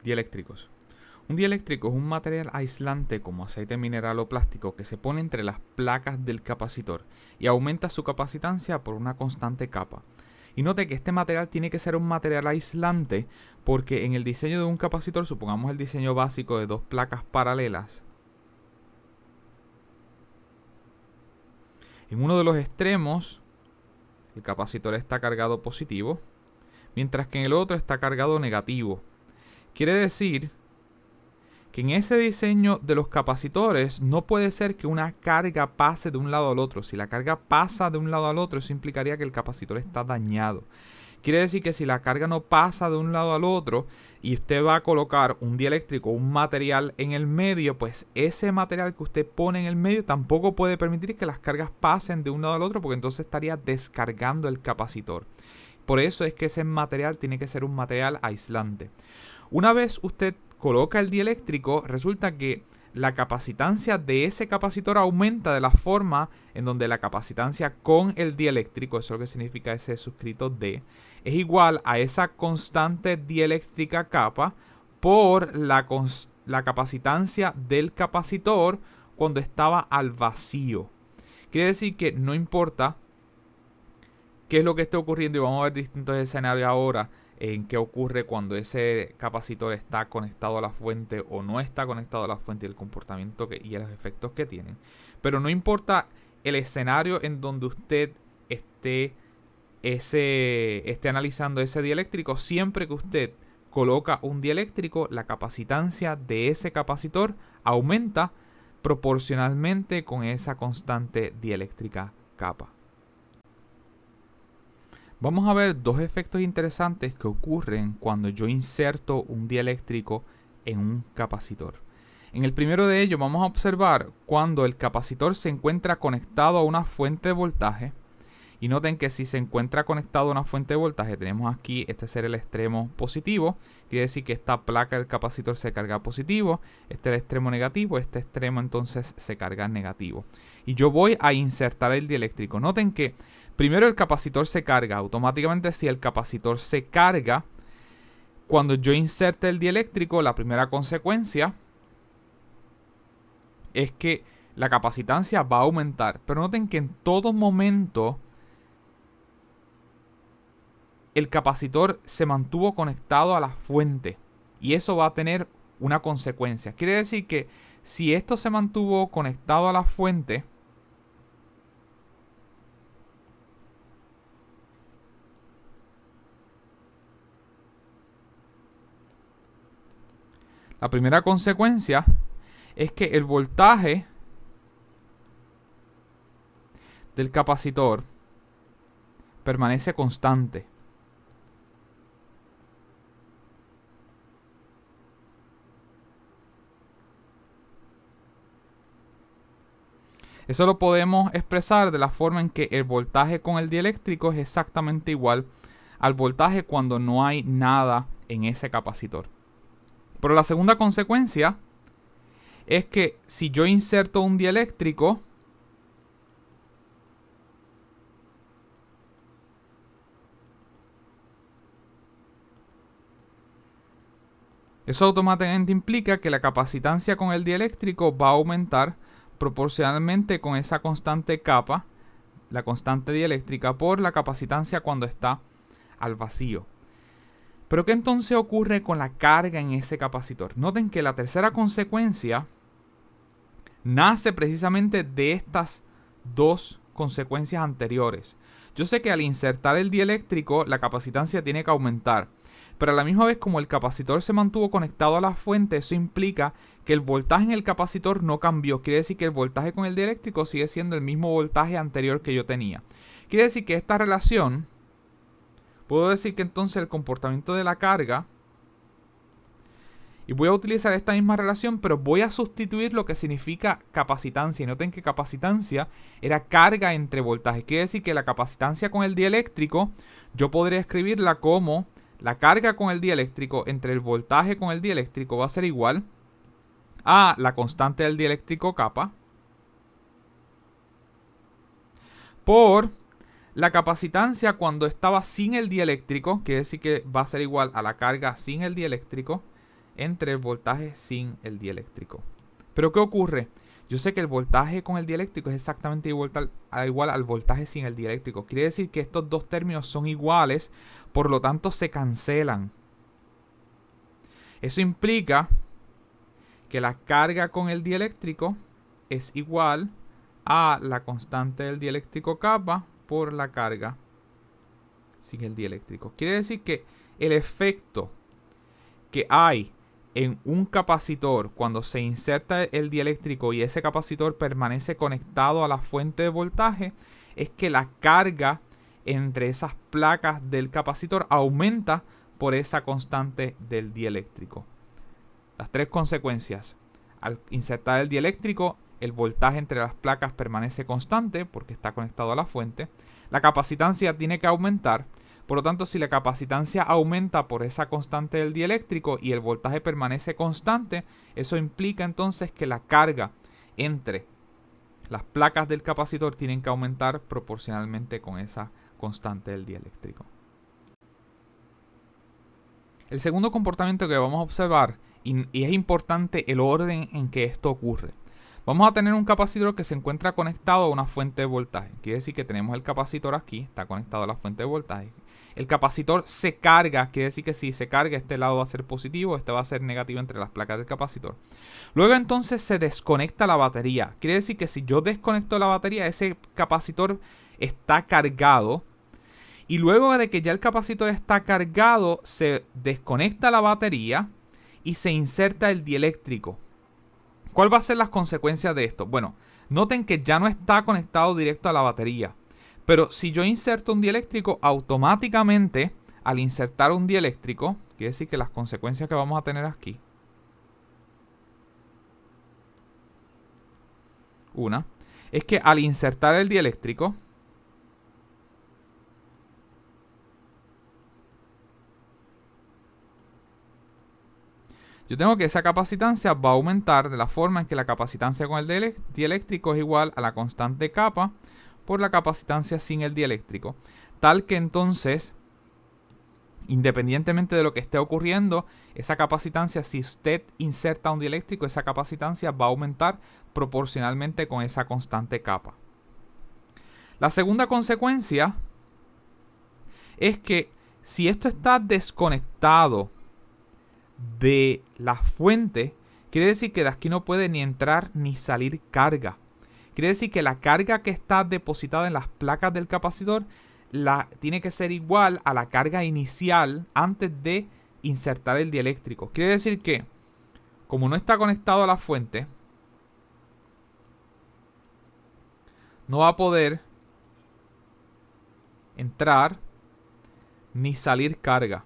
Dieléctricos. Un dieléctrico es un material aislante como aceite mineral o plástico que se pone entre las placas del capacitor y aumenta su capacitancia por una constante capa. Y note que este material tiene que ser un material aislante porque en el diseño de un capacitor, supongamos el diseño básico de dos placas paralelas, en uno de los extremos el capacitor está cargado positivo, mientras que en el otro está cargado negativo. Quiere decir que en ese diseño de los capacitores no puede ser que una carga pase de un lado al otro. Si la carga pasa de un lado al otro, eso implicaría que el capacitor está dañado. Quiere decir que si la carga no pasa de un lado al otro y usted va a colocar un dieléctrico, un material en el medio, pues ese material que usted pone en el medio tampoco puede permitir que las cargas pasen de un lado al otro, porque entonces estaría descargando el capacitor. Por eso es que ese material tiene que ser un material aislante. Una vez usted coloca el dieléctrico, resulta que la capacitancia de ese capacitor aumenta de la forma en donde la capacitancia con el dieléctrico, eso es lo que significa ese suscrito D, es igual a esa constante dieléctrica capa por la capacitancia del capacitor cuando estaba al vacío. Quiere decir que no importa qué es lo que esté ocurriendo, y vamos a ver distintos escenarios ahora en qué ocurre cuando ese capacitor está conectado a la fuente o no está conectado a la fuente, y el comportamiento y los efectos que tienen. Pero no importa el escenario en donde usted esté analizando ese dieléctrico, siempre que usted coloca un dieléctrico, la capacitancia de ese capacitor aumenta proporcionalmente con esa constante dieléctrica capa. Vamos a ver dos efectos interesantes que ocurren cuando yo inserto un dieléctrico en un capacitor. En el primero de ellos vamos a observar cuando el capacitor se encuentra conectado a una fuente de voltaje. Y noten que si se encuentra conectado a una fuente de voltaje, tenemos aquí, este será el extremo positivo. Quiere decir que esta placa del capacitor se carga positivo. Este es el extremo negativo. Este extremo entonces se carga negativo. Y yo voy a insertar el dieléctrico. Noten que primero el capacitor se carga. Automáticamente, si el capacitor se carga, cuando yo inserte el dieléctrico, la primera consecuencia es que la capacitancia va a aumentar. Pero noten que en todo momento el capacitor se mantuvo conectado a la fuente. Y eso va a tener una consecuencia. Quiere decir que si esto se mantuvo conectado a la fuente, la primera consecuencia es que el voltaje del capacitor permanece constante. Eso lo podemos expresar de la forma en que el voltaje con el dieléctrico es exactamente igual al voltaje cuando no hay nada en ese capacitor. Pero la segunda consecuencia es que si yo inserto un dieléctrico, eso automáticamente implica que la capacitancia con el dieléctrico va a aumentar proporcionalmente con esa constante capa, la constante dieléctrica, por la capacitancia cuando está al vacío. Pero ¿qué entonces ocurre con la carga en ese capacitor? Noten que la tercera consecuencia nace precisamente de estas dos consecuencias anteriores. Yo sé que al insertar el dieléctrico la capacitancia tiene que aumentar, pero a la misma vez, como el capacitor se mantuvo conectado a la fuente, eso implica que el voltaje en el capacitor no cambió. Quiere decir que el voltaje con el dieléctrico sigue siendo el mismo voltaje anterior que yo tenía. Quiere decir que esta relación, puedo decir que entonces el comportamiento de la carga, y voy a utilizar esta misma relación, pero voy a sustituir lo que significa capacitancia. Y noten que capacitancia era carga entre voltajes. Quiere decir que la capacitancia con el dieléctrico, yo podría escribirla como la carga con el dieléctrico entre el voltaje con el dieléctrico va a ser igual a la constante del dieléctrico kappa por la capacitancia cuando estaba sin el dieléctrico, quiere decir que va a ser igual a la carga sin el dieléctrico entre el voltaje sin el dieléctrico. Pero ¿qué ocurre? Yo sé que el voltaje con el dieléctrico es exactamente igual al voltaje sin el dieléctrico. Quiere decir que estos dos términos son iguales, por lo tanto se cancelan. Eso implica que la carga con el dieléctrico es igual a la constante del dieléctrico kappa por la carga sin el dieléctrico. Quiere decir que el efecto que hay en un capacitor cuando se inserta el dieléctrico y ese capacitor permanece conectado a la fuente de voltaje es que la carga entre esas placas del capacitor aumenta por esa constante del dieléctrico. Las tres consecuencias: al insertar el dieléctrico, el voltaje entre las placas permanece constante porque está conectado a la fuente. La capacitancia tiene que aumentar. Por lo tanto, si la capacitancia aumenta por esa constante del dieléctrico y el voltaje permanece constante, eso implica entonces que la carga entre las placas del capacitor tienen que aumentar proporcionalmente con esa constante del dieléctrico. El segundo comportamiento que vamos a observar, y es importante el orden en que esto ocurre. Vamos a tener un capacitor que se encuentra conectado a una fuente de voltaje. Quiere decir que tenemos el capacitor aquí, está conectado a la fuente de voltaje. El capacitor se carga, quiere decir que si se carga, este lado va a ser positivo, este va a ser negativo entre las placas del capacitor. Luego entonces se desconecta la batería. Quiere decir que si yo desconecto la batería, ese capacitor está cargado. Y luego de que ya el capacitor está cargado, se desconecta la batería y se inserta el dieléctrico. ¿Cuál va a ser las consecuencias de esto? Bueno, noten que ya no está conectado directo a la batería. Pero si yo inserto un dieléctrico, automáticamente al insertar un dieléctrico, quiere decir que las consecuencias que vamos a tener aquí. Una, es que al insertar el dieléctrico, yo tengo que esa capacitancia va a aumentar de la forma en que la capacitancia con el dieléctrico es igual a la constante kappa por la capacitancia sin el dieléctrico. Tal que entonces, independientemente de lo que esté ocurriendo, esa capacitancia, si usted inserta un dieléctrico, esa capacitancia va a aumentar proporcionalmente con esa constante kappa. La segunda consecuencia es que si esto está desconectado de la fuente, quiere decir que de aquí no puede ni entrar ni salir carga. Quiere decir que la carga que está depositada en las placas del capacitor tiene que ser igual a la carga inicial antes de insertar el dieléctrico. Quiere decir que, como no está conectado a la fuente, no va a poder entrar ni salir carga.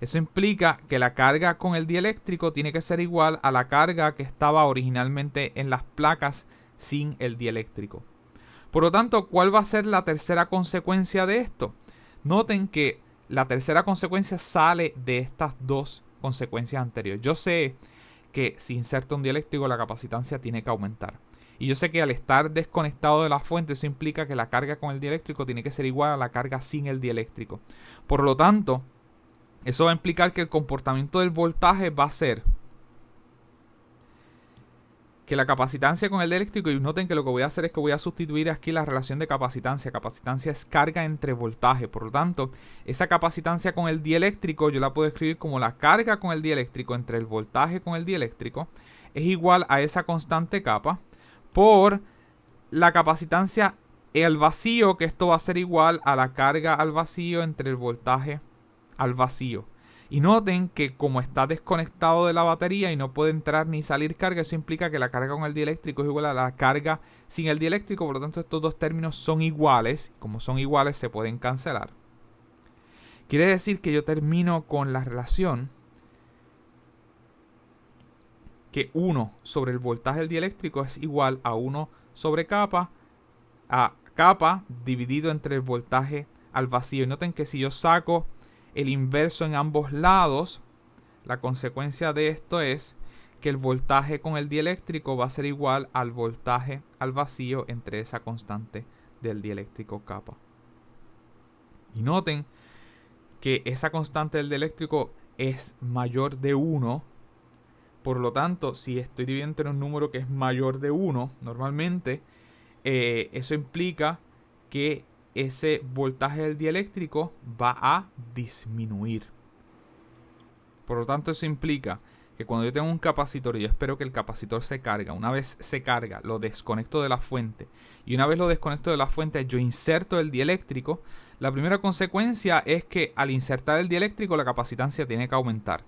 Eso implica que la carga con el dieléctrico tiene que ser igual a la carga que estaba originalmente en las placas sin el dieléctrico. Por lo tanto, ¿cuál va a ser la tercera consecuencia de esto? Noten que la tercera consecuencia sale de estas dos consecuencias anteriores. Yo sé que si inserto un dieléctrico, la capacitancia tiene que aumentar. Y yo sé que al estar desconectado de la fuente, eso implica que la carga con el dieléctrico tiene que ser igual a la carga sin el dieléctrico. Por lo tanto, eso va a implicar que el comportamiento del voltaje va a ser que la capacitancia con el dieléctrico, y noten que lo que voy a hacer es que voy a sustituir aquí la relación de capacitancia. Capacitancia es carga entre voltaje. Por lo tanto, esa capacitancia con el dieléctrico yo la puedo escribir como la carga con el dieléctrico entre el voltaje con el dieléctrico es igual a esa constante kappa por la capacitancia al vacío, que esto va a ser igual a la carga al vacío entre el voltaje al vacío. Y noten que como está desconectado de la batería y no puede entrar ni salir carga, eso implica que la carga con el dieléctrico es igual a la carga sin el dieléctrico. Por lo tanto, estos dos términos son iguales. Como son iguales, se pueden cancelar. Quiere decir que yo termino con la relación que 1 sobre el voltaje del dieléctrico es igual a 1 sobre kappa, a kappa dividido entre el voltaje al vacío. Y noten que si yo saco el inverso en ambos lados, la consecuencia de esto es que el voltaje con el dieléctrico va a ser igual al voltaje al vacío entre esa constante del dieléctrico kappa. Y noten que esa constante del dieléctrico es mayor de 1. Por lo tanto, si estoy dividiendo entre un número que es mayor de 1, normalmente eso implica que ese voltaje del dieléctrico va a disminuir. Por lo tanto, eso implica que cuando yo tengo un capacitor y yo espero que el capacitor se carga, una vez se carga, lo desconecto de la fuente. Y una vez lo desconecto de la fuente, yo inserto el dieléctrico. La primera consecuencia es que al insertar el dieléctrico, la capacitancia tiene que aumentar.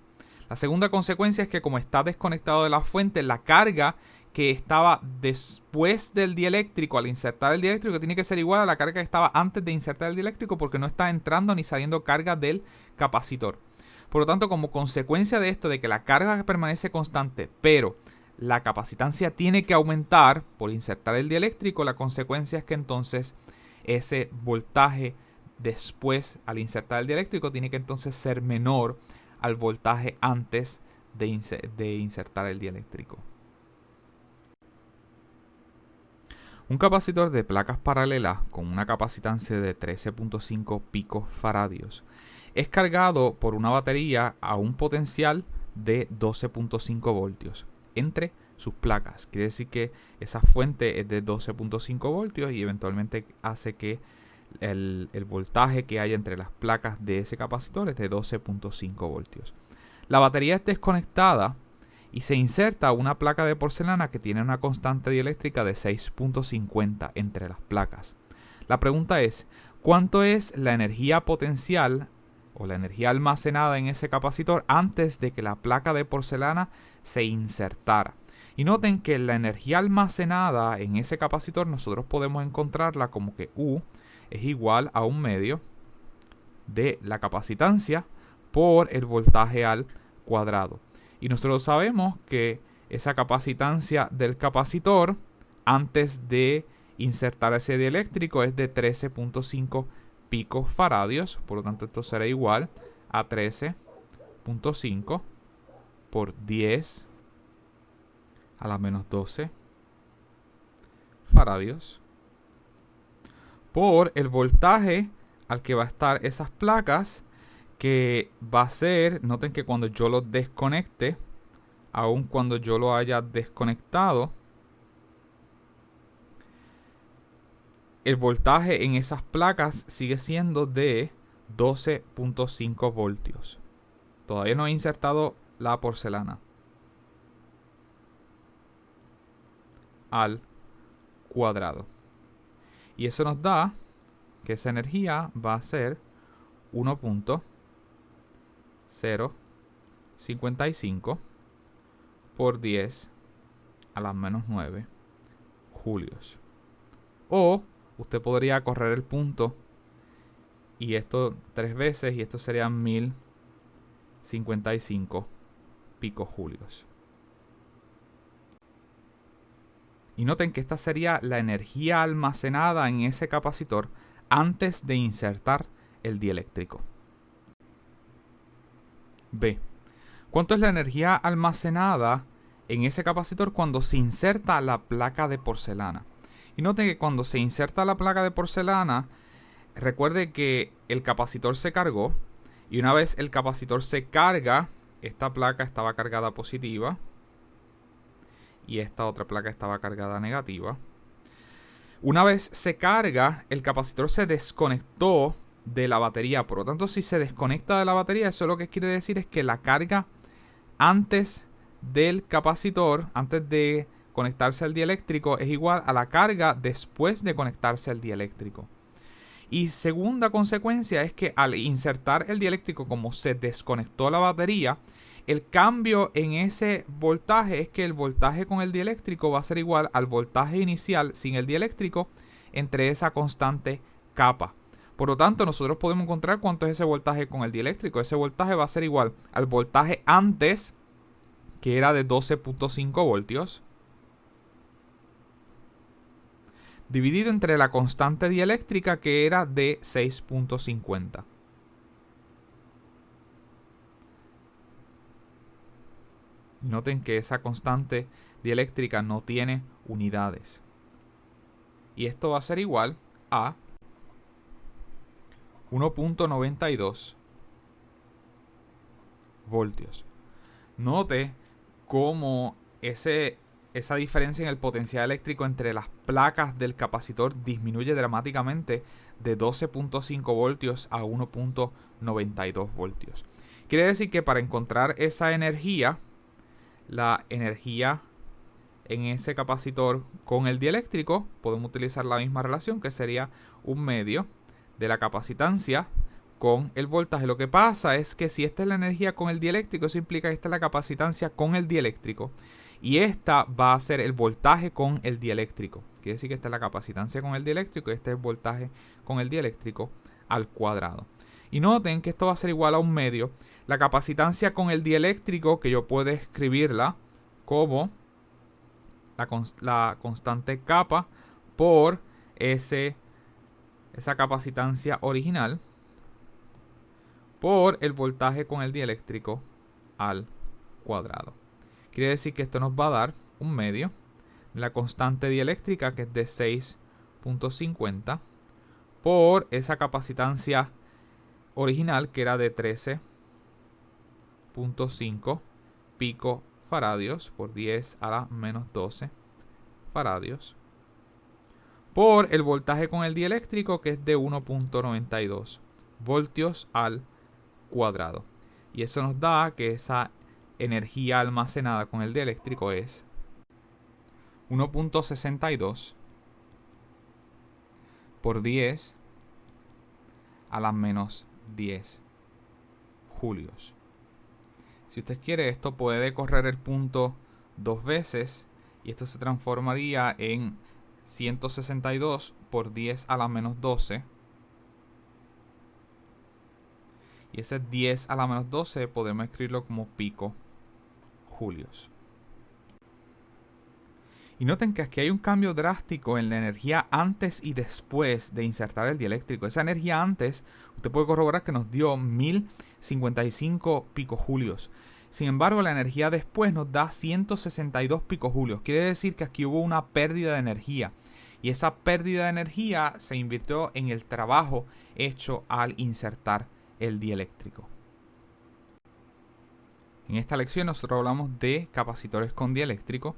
La segunda consecuencia es que como está desconectado de la fuente, la carga que estaba después del dieléctrico, al insertar el dieléctrico, tiene que ser igual a la carga que estaba antes de insertar el dieléctrico, porque no está entrando ni saliendo carga del capacitor. Por lo tanto, como consecuencia de esto, de que la carga permanece constante, pero la capacitancia tiene que aumentar por insertar el dieléctrico, la consecuencia es que entonces ese voltaje después, al insertar el dieléctrico, tiene que entonces ser menor al voltaje antes de insertar el dieléctrico. Un capacitor de placas paralelas con una capacitancia de 13.5 picofaradios es cargado por una batería a un potencial de 12.5 voltios entre sus placas. Quiere decir que esa fuente es de 12.5 voltios y eventualmente hace que el voltaje que hay entre las placas de ese capacitor es de 12.5 voltios. La batería es desconectada y se inserta una placa de porcelana que tiene una constante dieléctrica de 6.50 entre las placas. La pregunta es, ¿cuánto es la energía potencial o la energía almacenada en ese capacitor antes de que la placa de porcelana se insertara? Y noten que la energía almacenada en ese capacitor nosotros podemos encontrarla como que U es igual a 1/2 de la capacitancia por el voltaje al cuadrado. Y nosotros sabemos que esa capacitancia del capacitor antes de insertar ese dieléctrico es de 13.5 picofaradios. Por lo tanto, esto será igual a 13.5 por 10 a la menos 12 faradios por el voltaje al que va a estar esas placas, que va a ser, noten que cuando yo lo desconecte, aun cuando yo lo haya desconectado, el voltaje en esas placas sigue siendo de 12.5 voltios. Todavía no he insertado la porcelana al cuadrado. Y eso nos da que esa energía va a ser 1.055 por 10 a la menos 9 julios. O usted podría correr el punto y esto 3 veces y esto serían 1055 picojulios. Y noten que esta sería la energía almacenada en ese capacitor antes de insertar el dieléctrico. B. ¿Cuánto es la energía almacenada en ese capacitor cuando se inserta la placa de porcelana? Y noten que cuando se inserta la placa de porcelana, recuerde que el capacitor se cargó. Y una vez el capacitor se carga, esta placa estaba cargada positiva y esta otra placa estaba cargada negativa. Una vez se carga, el capacitor se desconectó de la batería. Por lo tanto, si se desconecta de la batería, eso lo que quiere decir es que la carga antes del capacitor, antes de conectarse al dieléctrico, es igual a la carga después de conectarse al dieléctrico. Y segunda consecuencia es que al insertar el dieléctrico, como se desconectó la batería, el cambio en ese voltaje es que el voltaje con el dieléctrico va a ser igual al voltaje inicial sin el dieléctrico entre esa constante kappa. Por lo tanto, nosotros podemos encontrar cuánto es ese voltaje con el dieléctrico. Ese voltaje va a ser igual al voltaje antes, que era de 12.5 voltios, dividido entre la constante dieléctrica, que era de 6.50. Noten que esa constante dieléctrica no tiene unidades. Y esto va a ser igual a 1.92 voltios. Note cómo esa diferencia en el potencial eléctrico entre las placas del capacitor disminuye dramáticamente de 12.5 voltios a 1.92 voltios. Quiere decir que para encontrar esa energía, la energía en ese capacitor con el dieléctrico, podemos utilizar la misma relación, que sería un medio de la capacitancia con el voltaje. Lo que pasa es que si esta es la energía con el dieléctrico, eso implica que esta es la capacitancia con el dieléctrico y esta va a ser el voltaje con el dieléctrico. Quiere decir que esta es la capacitancia con el dieléctrico y este es el voltaje con el dieléctrico al cuadrado. Y noten que esto va a ser igual a un medio. La capacitancia con el dieléctrico, que yo puedo escribirla como la constante kappa por esa capacitancia original, por el voltaje con el dieléctrico al cuadrado. Quiere decir que esto nos va a dar un medio de la constante dieléctrica, que es de 6.50, por esa capacitancia original, que era de 13.5 picofaradios por 10 a la menos 12 faradios, por el voltaje con el dieléctrico, que es de 1.92 voltios al cuadrado. Y eso nos da que esa energía almacenada con el dieléctrico es 1.62 por 10 a la menos 10 julios. Si usted quiere, esto puede correr el punto dos veces y esto se transformaría en 162 por 10 a la menos 12. Y ese 10 a la menos 12 podemos escribirlo como pico julios. Y noten que aquí hay un cambio drástico en la energía antes y después de insertar el dieléctrico. Esa energía antes, usted puede corroborar que nos dio 1055 picojulios. Sin embargo, la energía después nos da 162 picojulios. Quiere decir que aquí hubo una pérdida de energía. Y esa pérdida de energía se invirtió en el trabajo hecho al insertar el dieléctrico. En esta lección nosotros hablamos de capacitores con dieléctrico.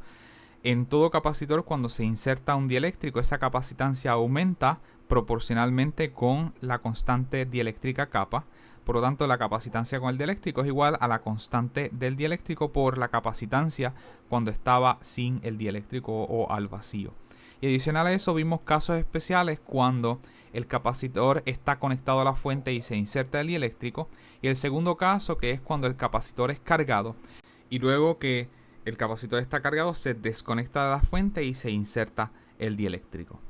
En todo capacitor, cuando se inserta un dieléctrico, esa capacitancia aumenta proporcionalmente con la constante dieléctrica kappa. Por lo tanto, la capacitancia con el dieléctrico es igual a la constante del dieléctrico por la capacitancia cuando estaba sin el dieléctrico o al vacío. Y adicional a eso, vimos casos especiales cuando el capacitor está conectado a la fuente y se inserta el dieléctrico. Y el segundo caso, que es cuando el capacitor es cargado y luego que el capacitor está cargado, se desconecta de la fuente y se inserta el dieléctrico.